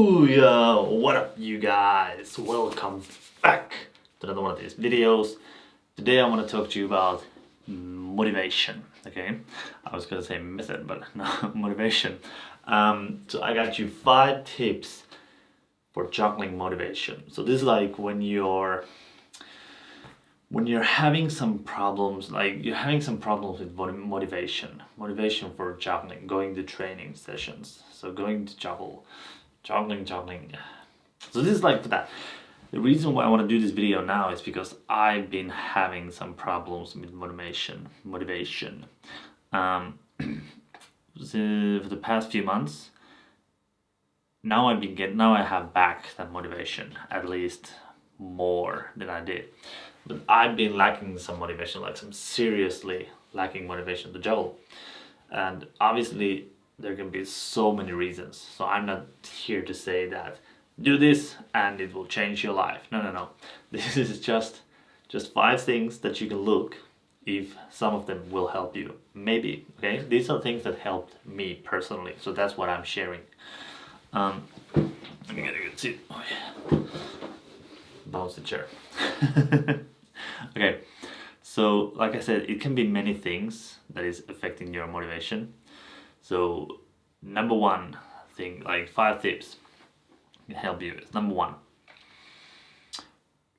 Booyah! What up, you guys? Welcome back to another one of these videos. Today I want to talk to you about motivation. Okay, I was gonna say method, but no, motivation. So I got you 5 tips for juggling motivation. So this is like when you're having some problems, like you're having some problems with motivation for juggling, going to training sessions. So going to juggling. So this is like that. The reason why I want to do this video now is because I've been having some problems with motivation. For the past few months, now I have back that motivation, at least more than I did. But I've been lacking some motivation, like some seriously lacking motivation to juggle. And obviously there can be so many reasons. So I'm not here to say that do this and it will change your life. No. This is just 5 things that you can look if some of them will help you. Maybe, okay? These are things that helped me personally. So that's what I'm sharing. Let me get a good seat. Oh, yeah. Bounce the chair. Okay, so like I said, it can be many things that is affecting your motivation. So number one thing, like 5 tips can help you is number 1,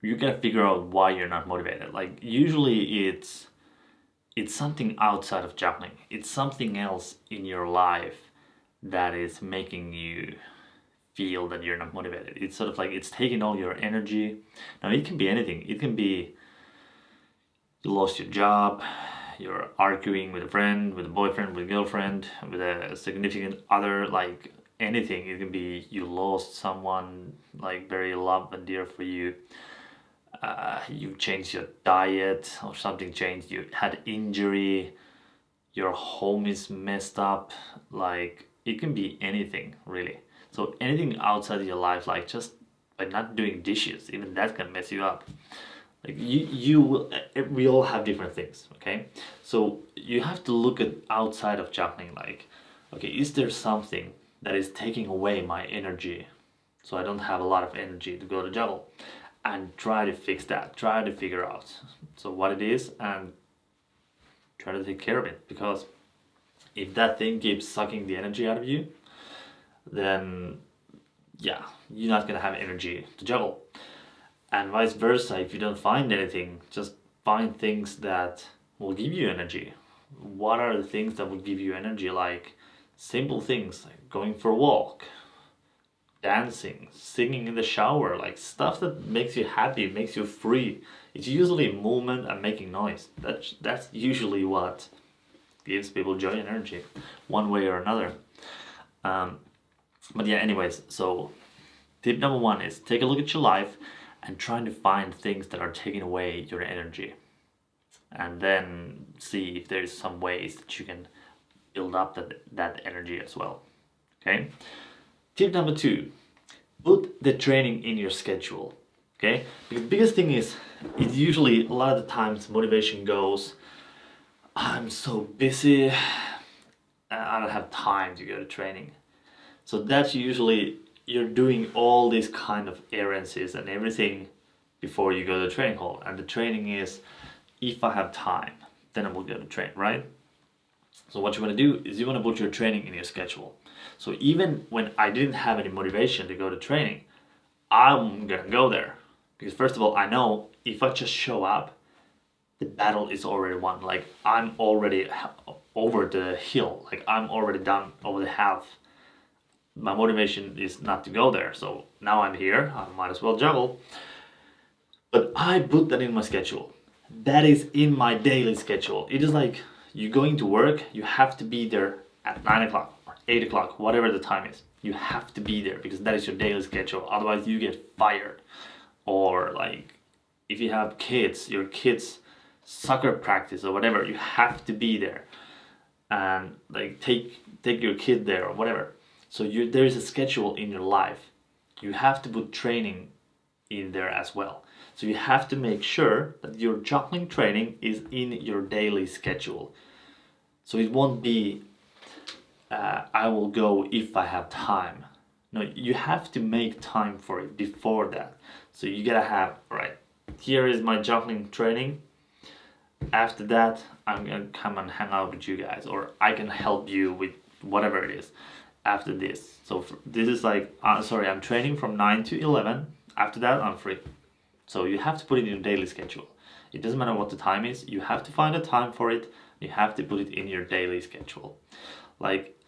you gotta figure out why you're not motivated. Like usually it's something outside of juggling. It's something else in your life that is making you feel that you're not motivated. It's sort of like it's taking all your energy. Now it can be anything. It can be you lost your job, you're arguing with a friend, with a boyfriend, with a girlfriend, with a significant other, like anything. It can be you lost someone like very loved and dear for you. You changed your diet or something changed. You had injury. Your home is messed up. Like it can be anything really. So anything outside of your life, like just by not doing dishes, even that can mess you up. Like we all have different things, okay? So you have to look at outside of juggling, like, okay, is there something that is taking away my energy so I don't have a lot of energy to go to juggle? And try to fix that, try to figure out so what it is and try to take care of it. Because if that thing keeps sucking the energy out of you, then yeah, you're not gonna have energy to juggle. And vice versa, if you don't find anything, just find things that will give you energy. What are the things that will give you energy? Like simple things like going for a walk, dancing, singing in the shower, like stuff that makes you happy, makes you free. It's usually movement and making noise. That's usually what gives people joy and energy, one way or another. But yeah, anyways, so tip number 1 is take a look at your life and trying to find things that are taking away your energy. And then see if there's some ways that you can build up that energy as well. Okay? Tip number 2, put the training in your schedule. Okay? Because the biggest thing is, it's usually a lot of the times motivation goes, I'm so busy, I don't have time to go to training. So that's usually you're doing all these kind of errands and everything before you go to the training hall. And the training is, if I have time, then I will go to train, right? So what you want to do is you want to put your training in your schedule. So even when I didn't have any motivation to go to training, I'm gonna go there. Because first of all, I know if I just show up, the battle is already won. Like I'm already over the hill. Like I'm already done over the half. My motivation is not to go there. So now I'm here, I might as well juggle. But I put that in my schedule. That is in my daily schedule. It is like you going to work, you have to be there at 9 o'clock or 8 o'clock, whatever the time is. You have to be there because that is your daily schedule. Otherwise you get fired. Or like if you have kids, your kids' soccer practice or whatever, you have to be there. And like take your kid there or whatever. So there is a schedule in your life. You have to put training in there as well. So you have to make sure that your juggling training is in your daily schedule. So it won't be, I will go if I have time. No, you have to make time for it before that. So you gotta have, right, here is my juggling training. After that, I'm gonna come and hang out with you guys, or I can help you with whatever it is after this. So this is like, sorry, I'm training from 9 to 11. After that, I'm free. So you have to put it in your daily schedule. It doesn't matter what the time is, you have to find a time for it. You have to put it in your daily schedule. Like,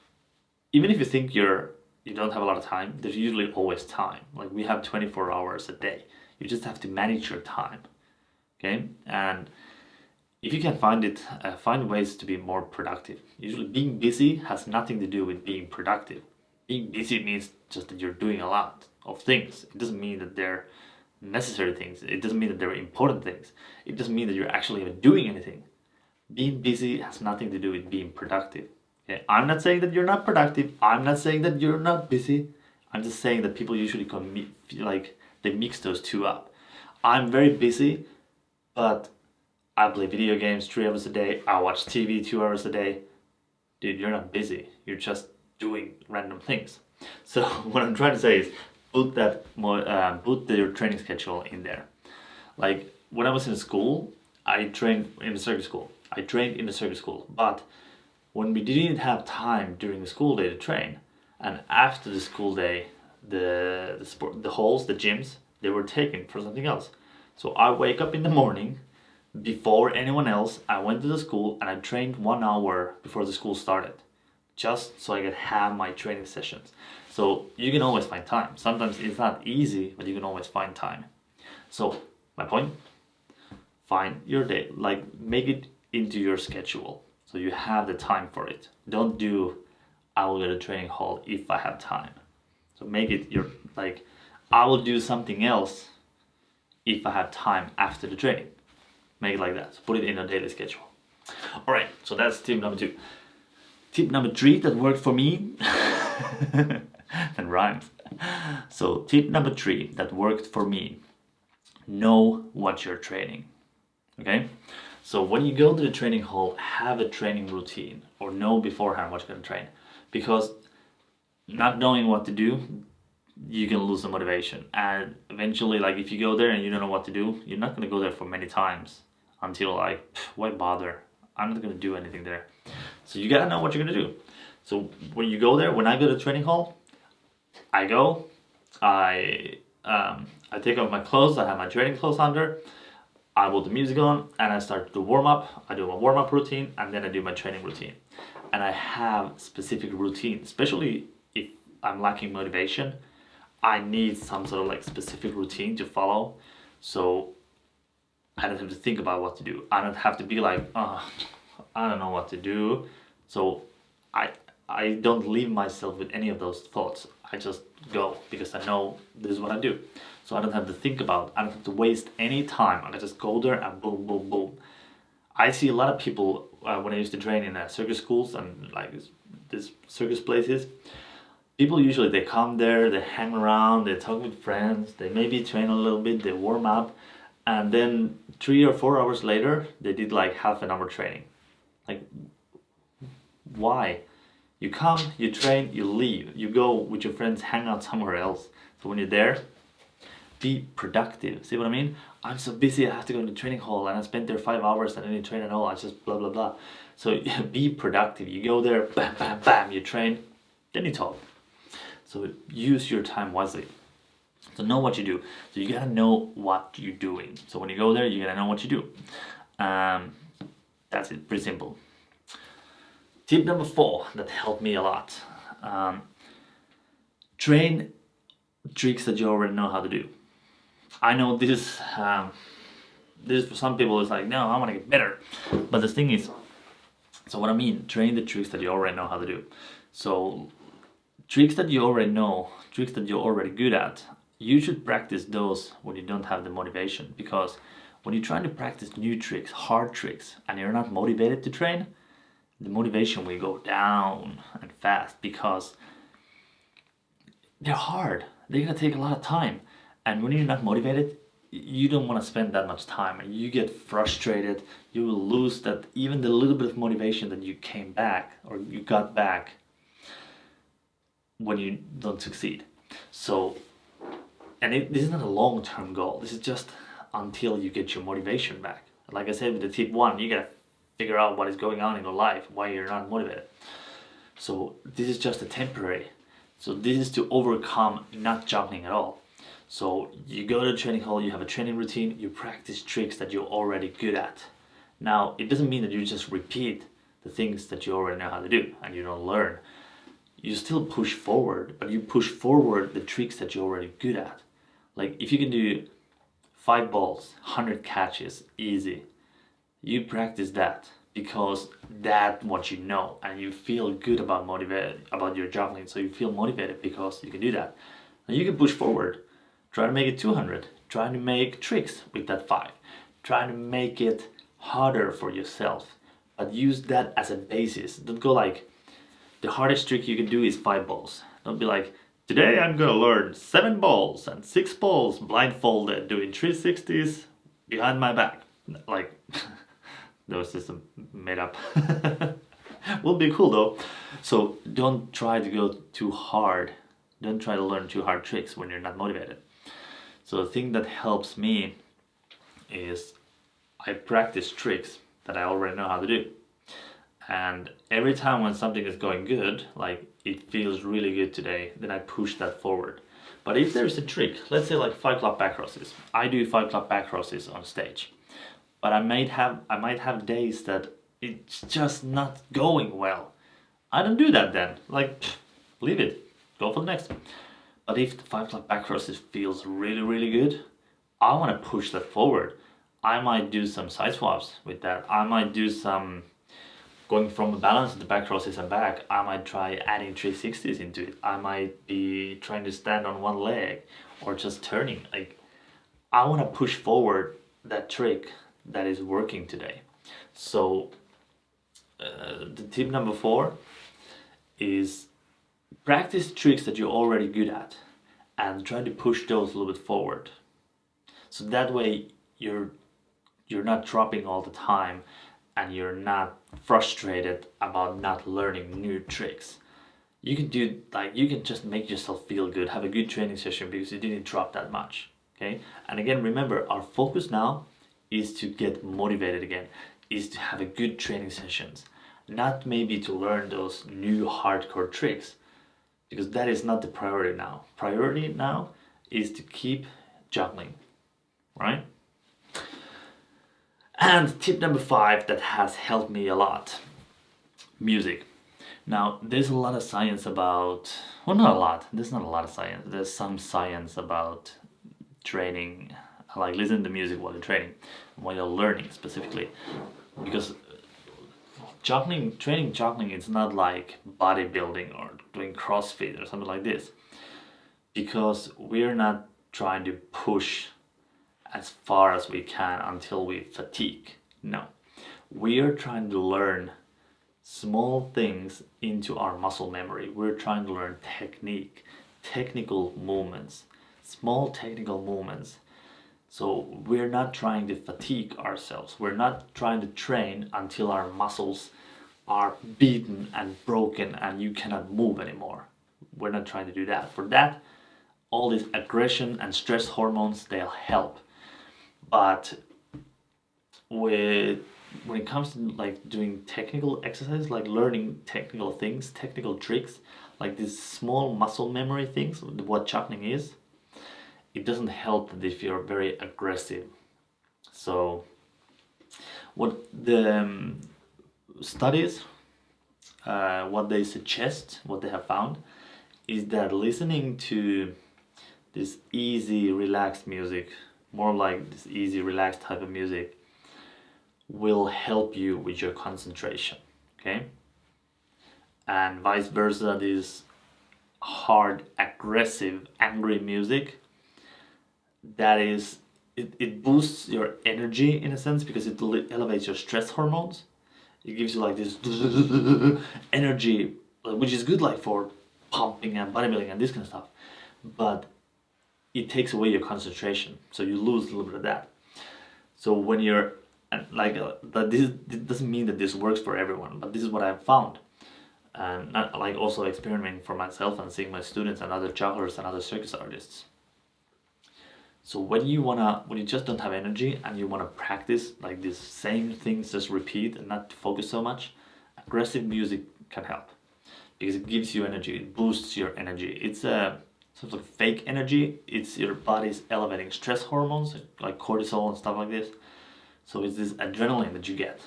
even if you think you don't have a lot of time, there's usually always time. Like, we have 24 hours a day. You just have to manage your time. Okay? And if you can find ways to be more productive. Usually being busy has nothing to do with being productive. Being busy means just that you're doing a lot of things. It doesn't mean that they're necessary things. It doesn't mean that they're important things. It doesn't mean that you're actually even doing anything. Being busy has nothing to do with being productive. Okay? I'm not saying that you're not productive. I'm not saying that you're not busy. I'm just saying that people usually feel like they mix those two up. I'm very busy, but I play video games 3 hours a day. I watch TV 2 hours a day. Dude, you're not busy. You're just doing random things. So what I'm trying to say is put your training schedule in there. Like, when I was in school, I trained in the circus school. But when we didn't have time during the school day to train, and after the school day, the halls, the gyms, they were taken for something else. So I wake up in the morning before anyone else. I went to the school and I trained 1 hour before the school started, just so I could have my training sessions. So you can always find time. Sometimes it's not easy, but you can always find time. So my point, find your day, like, make it into your schedule so you have the time for it. Don't do, I will go to training hall if I have time. So make it your, like, I will do something else if I have time after the training. Make it like that. So put it in a daily schedule. All right, so that's tip number 2. Tip number 3 that worked for me and rhymes. So tip number 3 that worked for me: know what you're training. Okay, so when you go to the training hall, have a training routine, or know beforehand what you're going to train, because not knowing what to do, you can lose the motivation. And eventually, like, if you go there and you don't know what to do, you're not going to go there for many times until, like, why bother? I'm not going to do anything there. So you gotta know what you're gonna do. So when you go there, when I go to training hall, I go, I take off my clothes, I have my training clothes under, I put the music on, and I start to warm up. I do my warm up routine, and then I do my training routine. And I have specific routine, especially if I'm lacking motivation. I need some sort of, like, specific routine to follow, so I don't have to think about what to do. I don't have to be like, oh, I don't know what to do. So I don't leave myself with any of those thoughts. I just go because I know this is what I do. So I don't have to think about, I don't have to waste any time. I can just go there and boom, boom, boom. I see a lot of people when I used to train in circus schools and, like, this circus places. People usually, they come there, they hang around, they talk with friends, they maybe train a little bit, they warm up, and then 3 or 4 hours later, they did like half an hour training. Like, why? You come, you train, you leave. You go with your friends, hang out somewhere else. So when you're there, be productive. See what I mean? I'm so busy, I have to go to the training hall and I spent there 5 hours and I didn't train at all. I just blah, blah, blah. So be productive. You go there, bam, bam, bam, you train, then you talk. So use your time wisely. So know what you do. So you gotta know what you're doing. So when you go there, you gotta know what you do. That's it, pretty simple. Tip number 4 that helped me a lot. Train tricks that you already know how to do. I know this for some people is like, no, I want to get better. But the thing is, so what I mean, train the tricks that you already know how to do. So tricks that you already know, tricks that you're already good at, you should practice those when you don't have the motivation. Because when you're trying to practice new tricks, hard tricks, and you're not motivated to train, the motivation will go down and fast because they're hard. They're gonna take a lot of time. And when you're not motivated, you don't want to spend that much time and you get frustrated. You will lose that, even the little bit of motivation that you came back or you got back when you don't succeed. So, and this is not a long-term goal. This is just until you get your motivation back. Like I said with the tip 1, you gotta figure out what is going on in your life, why you're not motivated. So this is just a temporary. So this is to overcome not juggling at all. So you go to the training hall, you have a training routine, you practice tricks that you're already good at. Now, it doesn't mean that you just repeat the things that you already know how to do and you don't learn. You still push forward, but you push forward the tricks that you're already good at. Like if you can do 5 balls, 100 catches, easy, you practice that because that's what you know and you feel good about your juggling, so you feel motivated because you can do that. And you can push forward, try to make it 200, try to make tricks with that 5, try to make it harder for yourself, but use that as a basis. Don't go like, the hardest trick you can do is 5 balls. Don't be like, today I'm gonna learn 7 balls and 6 balls blindfolded doing 360s behind my back. Like, that was just made up. Will be cool though. So don't try to go too hard. Don't try to learn too hard tricks when you're not motivated. So the thing that helps me is I practice tricks that I already know how to do. And every time when something is going good, like it feels really good today, then I push that forward. But if there's a trick, let's say like 5 clap back crosses. I do 5 clap back crosses on stage. But I might have days that it's just not going well. I don't do that then. Like, leave it. Go for the next. But if the 5 clap back crosses feels really, really good, I want to push that forward. I might do some side swaps with that. I might do some going from a balance to the back crosses and back. I might try adding 360s into it. I might be trying to stand on one leg or just turning. Like, I want to push forward that trick that is working today. So the tip number 4 is practice tricks that you're already good at and try to push those a little bit forward. So that way you're not dropping all the time and you're not frustrated about not learning new tricks. You can do, like, you can just make yourself feel good, have a good training session because you didn't drop that much. Okay? And again, remember, our focus now is to get motivated again, is to have a good training sessions, not maybe to learn those new hardcore tricks, because that is not the priority now. Priority now is to keep juggling, right? And tip number 5 that has helped me a lot, music. Now, there's a lot of science about, well, not a lot, there's not a lot of science, there's some science about training, like listening to music while you're training, while you're learning specifically, because training juggling is not like bodybuilding or doing CrossFit or something like this, because we're not trying to push as far as we can until we fatigue. No, we are trying to learn small things into our muscle memory. We're trying to learn technical movements, small technical movements. So we're not trying to fatigue ourselves. We're not trying to train until our muscles are beaten and broken and you cannot move anymore. We're not trying to do that. For that, all this aggression and stress hormones, they'll help. But when it comes to like doing technical exercises, like learning technical things, technical tricks, like these small muscle memory things, what juggling is, it doesn't help if you're very aggressive. So what the studies, what they suggest, what they have found, is that listening to this easy, relaxed music, more like this easy, relaxed type of music, will help you with your concentration, okay? And vice versa, this hard, aggressive, angry music, that is, it boosts your energy in a sense because it elevates your stress hormones. It gives you like this energy, which is good like for pumping and bodybuilding and this kind of stuff. But it takes away your concentration, so you lose a little bit of that. So when you're like, this doesn't mean that this works for everyone, but this is what I've found. and not, like also experimenting for myself and seeing my students and other jugglers and other circus artists. So when you just don't have energy and you wanna practice like these same things, just repeat and not focus so much, aggressive music can help because it gives you energy, it boosts your energy. It's a sort of fake energy. It's your body's elevating stress hormones like cortisol and stuff like this. So it's this adrenaline that you get.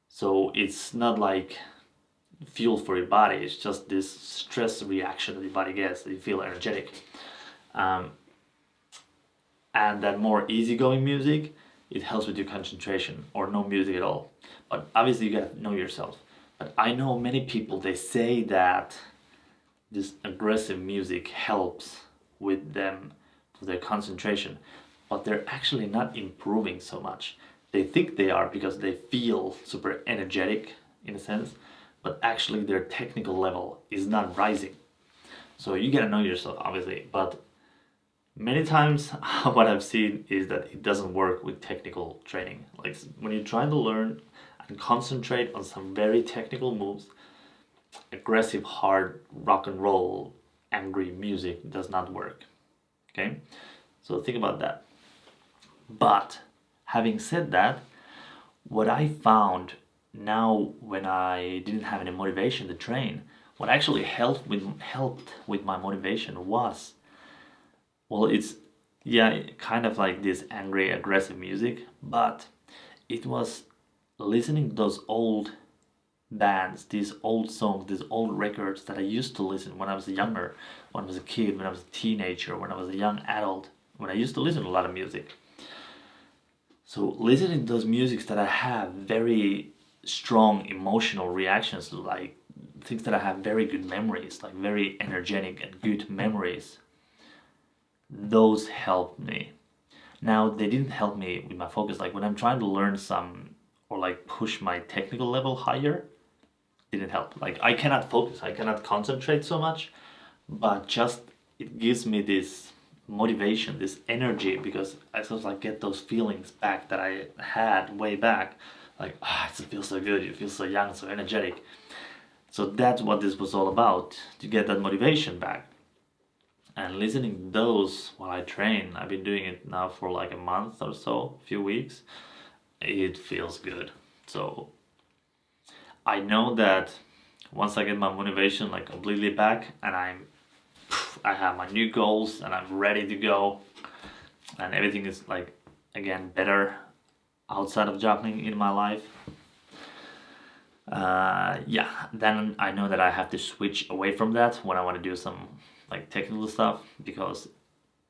So it's not like fuel for your body. It's just this stress reaction that your body gets, that you feel energetic. And that more easygoing music, it helps with your concentration, or no music at all. But obviously you gotta know yourself. But I know many people, they say that this aggressive music helps with them for their concentration, but they're actually not improving so much. They think they are because they feel super energetic in a sense, but actually their technical level is not rising. So you gotta know yourself, obviously, but many times what I've seen is that it doesn't work with technical training. Like when you're trying to learn and concentrate on some very technical moves, aggressive, hard rock and roll, angry music does not work. Okay? So think about that. But having said that, what I found now when I didn't have any motivation to train, what actually helped with my motivation was, well, it's kind of like this angry, aggressive music, but it was listening to those old bands, these old songs, these old records that I used to listen when I was younger, when I was a kid, when I was a teenager, when I was a young adult, when I used to listen to a lot of music. So listening to those musics that I have very strong emotional reactions to, like things that I have very good memories, like very energetic and good memories, those helped me. Now, they didn't help me with my focus. Like when I'm trying to learn some or like push my technical level higher, didn't help. Like I cannot focus, I cannot concentrate so much, but just it gives me this motivation, this energy, because I sort of like get those feelings back that I had way back. Like, it feels so good, you feel so young, so energetic. So that's what this was all about, to get that motivation back. And listening to those while I train, I've been doing it now for like a month or so, a few weeks. It feels good. So I know that once I get my motivation like completely back and I have my new goals and I'm ready to go and everything is like again better outside of juggling in my life, then I know that I have to switch away from that when I want to do some like technical stuff, because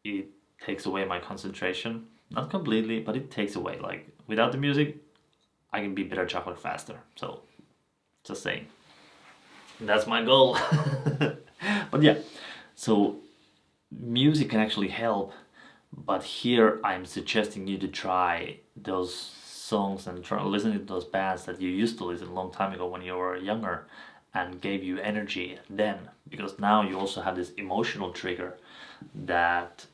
it takes away my concentration. Not completely, but it takes away. Like without the music, I can be better juggler faster. So just saying, that's my goal. But yeah, so music can actually help, but here I'm suggesting you to try those songs and try listening to those bands that you used to listen a long time ago when you were younger and gave you energy then, because now you also have this emotional trigger that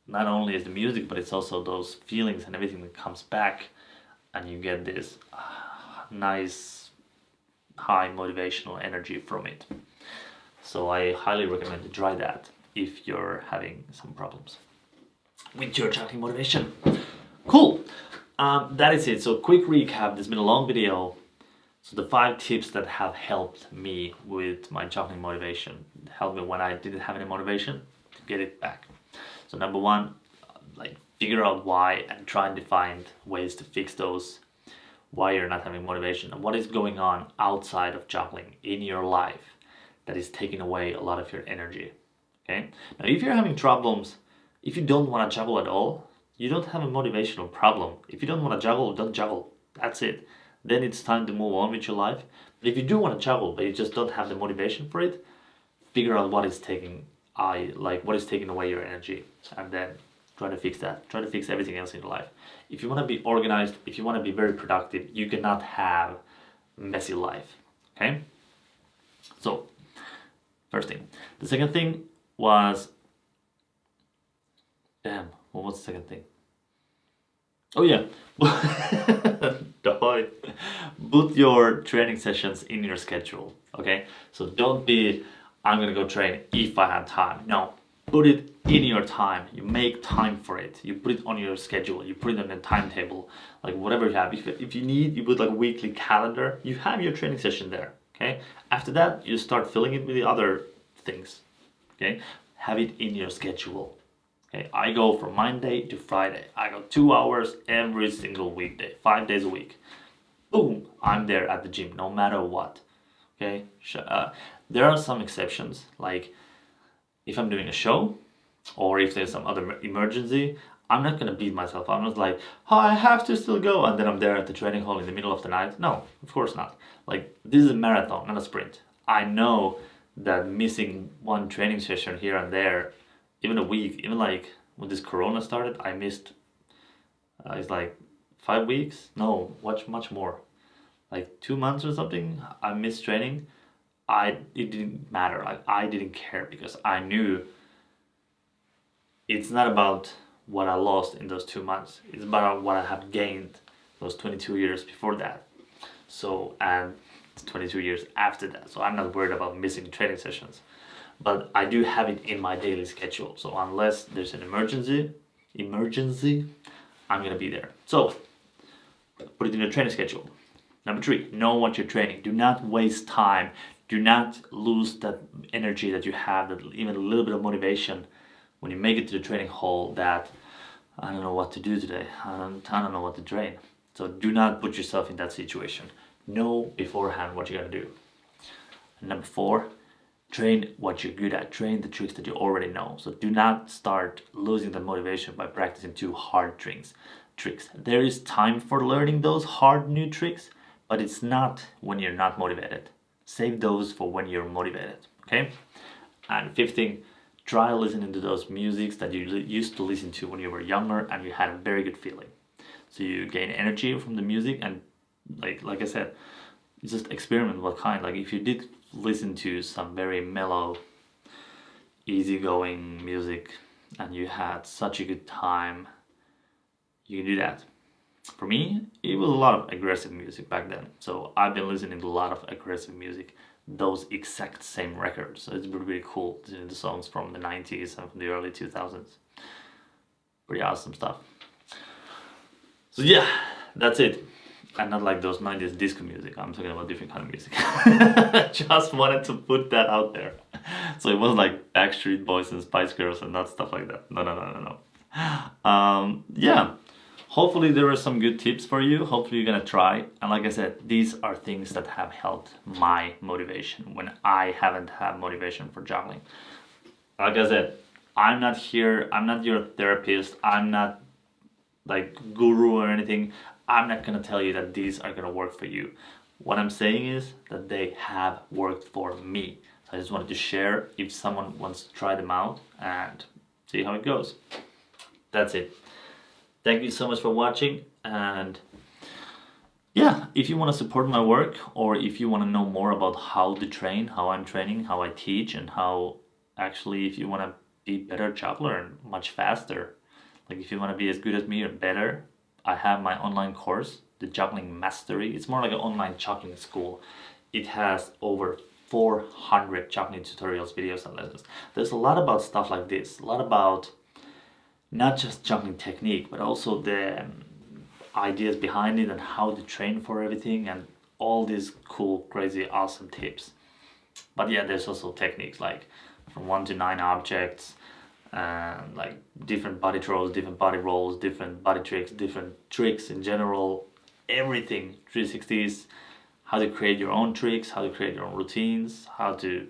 not only is the music, but it's also those feelings and everything that comes back, and you get this nice high motivational energy from it. So I highly recommend to try that if you're having some problems with your juggling motivation. Cool. That is it. So quick recap. This has been a long video. So the 5 tips that have helped me with my juggling motivation, helped me when I didn't have any motivation to get it back. So number 1, like figure out why and try and find ways to fix those, why you're not having motivation and what is going on outside of juggling in your life that is taking away a lot of your energy. Okay. Now, if you're having problems, if you don't want to juggle at all, you don't have a motivational problem. If you don't want to juggle, don't juggle. That's it. Then it's time to move on with your life. But if you do want to juggle, but you just don't have the motivation for it, figure out what is taking away your energy, and then try to fix that. Try to fix everything else in your life. If you want to be organized, if you want to be very productive, you cannot have a messy life. Okay? So, first thing. The second thing was, what was the second thing? Oh yeah, put your training sessions in your schedule, okay? So don't be, I'm gonna go train if I have time. No, put it in your time. You make time for it. You put it on your schedule. You put it on a timetable, like whatever you have. If you need, you put like a weekly calendar. You have your training session there, okay? After that, you start filling it with the other things, okay? Have it in your schedule. Okay, I go from Monday to Friday. I go 2 hours every single weekday, 5 days a week. Boom, I'm there at the gym no matter what. Okay, there are some exceptions, like if I'm doing a show or if there's some other emergency, I'm not gonna beat myself. I'm not like, oh, I have to still go, and then I'm there at the training hall in the middle of the night. No, of course not. Like, this is a marathon, not a sprint. I know that missing one training session here and there, even a week, even like when this corona started, I missed, it's like 5 weeks? No, much more. Like 2 months or something, I missed training. It didn't matter. Like, I didn't care because I knew it's not about what I lost in those 2 months. It's about what I have gained those 22 years before that. So, and 22 years after that. So I'm not worried about missing training sessions. But I do have it in my daily schedule. So unless there's an emergency, I'm gonna be there. So put it in your training schedule. Number 3, know what you're training. Do not waste time. Do not lose that energy that you have, that even a little bit of motivation when you make it to the training hall that I don't know what to do today. I don't know what to train. So do not put yourself in that situation. Know beforehand what you're gonna do. And number 4, train what you're good at. Train the tricks that you already know. So do not start losing the motivation by practicing too hard tricks. There is time for learning those hard new tricks, but it's not when you're not motivated. Save those for when you're motivated, okay? And 5th thing, try listening to those musics that you used to listen to when you were younger and you had a very good feeling. So you gain energy from the music, and like I said, just experiment what kind. Like if you did listen to some very mellow, easygoing music and you had such a good time, you can do that. For me, it was a lot of aggressive music back then. So I've been listening to a lot of aggressive music, those exact same records. So it's really cool, the songs from the 90s and from the early 2000s. Pretty awesome stuff. So yeah, that's it. And not like those 90s disco music. I'm talking about different kind of music. Just wanted to put that out there. So it wasn't like Backstreet Boys and Spice Girls and that stuff like that. No. Yeah. Hopefully there were some good tips for you. Hopefully you're gonna try. And like I said, these are things that have helped my motivation when I haven't had motivation for juggling. Like I said, I'm not your therapist. I'm not like guru or anything. I'm not gonna tell you that these are gonna work for you. What I'm saying is that they have worked for me. So I just wanted to share if someone wants to try them out and see how it goes. That's it. Thank you so much for watching, and yeah, if you want to support my work, or if you want to know more about how to train, how I'm training, how I teach, and how actually if you want to be better juggler and much faster, like if you want to be as good as me or better, I have my online course, the Juggling Mastery. It's more like an online juggling school. It has over 400 juggling tutorials, videos, and lessons. There's a lot about stuff like this, a lot about not just juggling technique, but also the ideas behind it and how to train for everything and all these cool, crazy, awesome tips. But yeah, there's also techniques like from 1 to 9 objects, and like different body throws, different body rolls, different body tricks, different tricks in general, everything 360s, how to create your own tricks, how to create your own routines, how to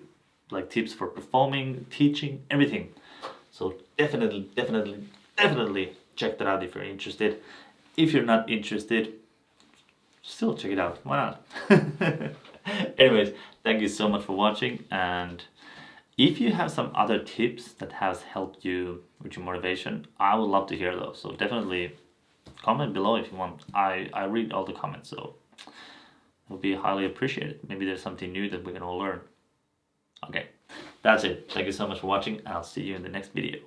like tips for performing, teaching, everything. So definitely check that out if you're interested. If you're not interested, still check it out. Why not? Anyways, thank you so much for watching, and if you have some other tips that has helped you with your motivation, I would love to hear those. So definitely comment below if you want. I read all the comments, so it would be highly appreciated. Maybe there's something new that we can all learn. Okay, that's it. Thank you so much for watching, and I'll see you in the next video.